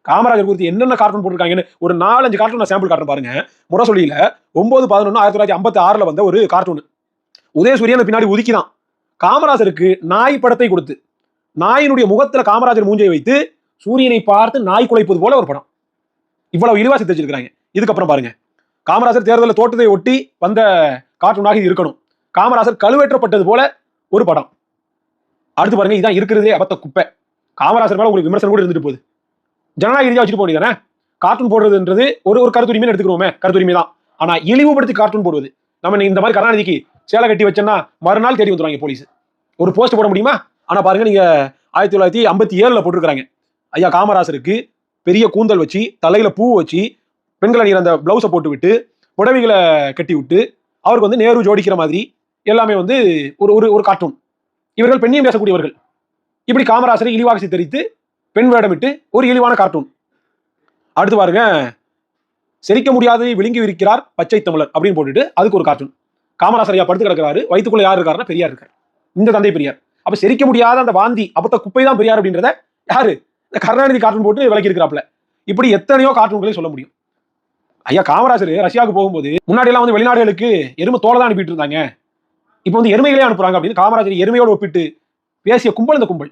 காமராஜர் குறித்து என்னென்ன கார்ட்டூன் போட்டிருக்காங்கன்னு ஒரு 4-5 கார்ட்டூன் நான் சாம்பிள் காட்டுறேன் பாருங்க. முரசொலியில 9/11/1956 வந்த ஒரு கார்ட்டூன். உதயசூரியன் பின்னாடி உதிக்கிதான். காமராஜருக்கு நாய் படத்தை கொடுத்து, நாயினுடைய முகத்துல காமராஜர் மூஞ்சை வைத்து சூரியனை பார்த்து நாய் குலைப்பது போல ஒரு படம். இவ்வளவு இழிவா சித்தரிச்சிருக்காங்க. இதுக்கப்புறம் பாருங்க, காமராஜர் தேர்தலில் தோட்டத்தை ஒட்டி வந்த கார்ட்டூனாக இது இருக்கணும். காமராஜர் கழுவேற்றப்பட்டது போல ஒரு படம். அடுத்து பாருங்க, இதான் இருக்கிறதே அபத்த குப்பை. காமராஜர் மேல உங்களுக்கு விமர்சனம் கூட இருந்துட்டு போகுது. ஜனநாயக ரீதியா வச்சுட்டு போனீங்க. கார்ட்டூன் போடுறதுன்றது ஒரு கருத்துரிமை எடுத்துக்கிறோமே, கருத்துரிமை தான். ஆனா இழிவுபடுத்தி கார்ட்டூன் போடுவது, நம்ம இந்த மாதிரி கருணாநிதிக்கு சேலை கட்டி வச்சோம்னா மறுநாள் தேடி வந்துருவாங்க போலீஸ். ஒரு போஸ்ட் போட முடியுமா? ஆனா பாருங்க, நீங்க 1957 போட்டிருக்காங்க. ஐயா காமராஜருக்கு பெரிய கூந்தல் வச்சு, தலையில பூ வச்சு, பெண்கள் அணிகிற அந்த பிளவுஸை போட்டு விட்டு, புடவைகளை கட்டி விட்டு, அவருக்கு வந்து நேரு ஜோடிக்கிற மாதிரி எல்லாமே வந்து ஒரு கார்ட்டூன். இவர்கள் பெண்ணியம் பேசக்கூடியவர்கள். இப்படி காமராஜரை இழிவாக சித்தரித்து பெண் வேடமிட்டு ஒரு இழிவான கார்ட்டூன். அடுத்து பாருங்க, செரிக்க முடியாது விழுங்கி இருக்கிறார் பச்சை தமிழர் அப்படின்னு போட்டுட்டு அதுக்கு ஒரு கார்ட்டூன். காமராஜர் ஐயா படுத்து கிடக்கிறாரு, வயிற்றுக்குள்ள யார் இருக்காருன்னா பெரியார் இருக்காரு. இந்த தந்தை பெரியார். அப்ப செரிக்க முடியாத அந்த வாந்தி அபத்த குப்பை தான் பெரியார் அப்படின்றத யாரு? இந்த கருணாநிதி கார்ட்டூன் போட்டு விளக்கி இருக்கிறாப்ல. இப்படி எத்தனையோ கார்ட்டூன்களையும் சொல்ல முடியும். ஐயா காமராஜர் ரஷ்யாவுக்கு போகும்போது முன்னாடி எல்லாம் வந்து வெளிநாடுகளுக்கு எருமை தோலை தான் அனுப்பிட்டு இருந்தாங்க. இப்போ வந்து எருமைகளே அனுப்புறாங்க அப்படின்னு காமராஜர் எருமையோடு ஒப்பிட்டு பேசிய கும்பல் இந்த கும்பல்.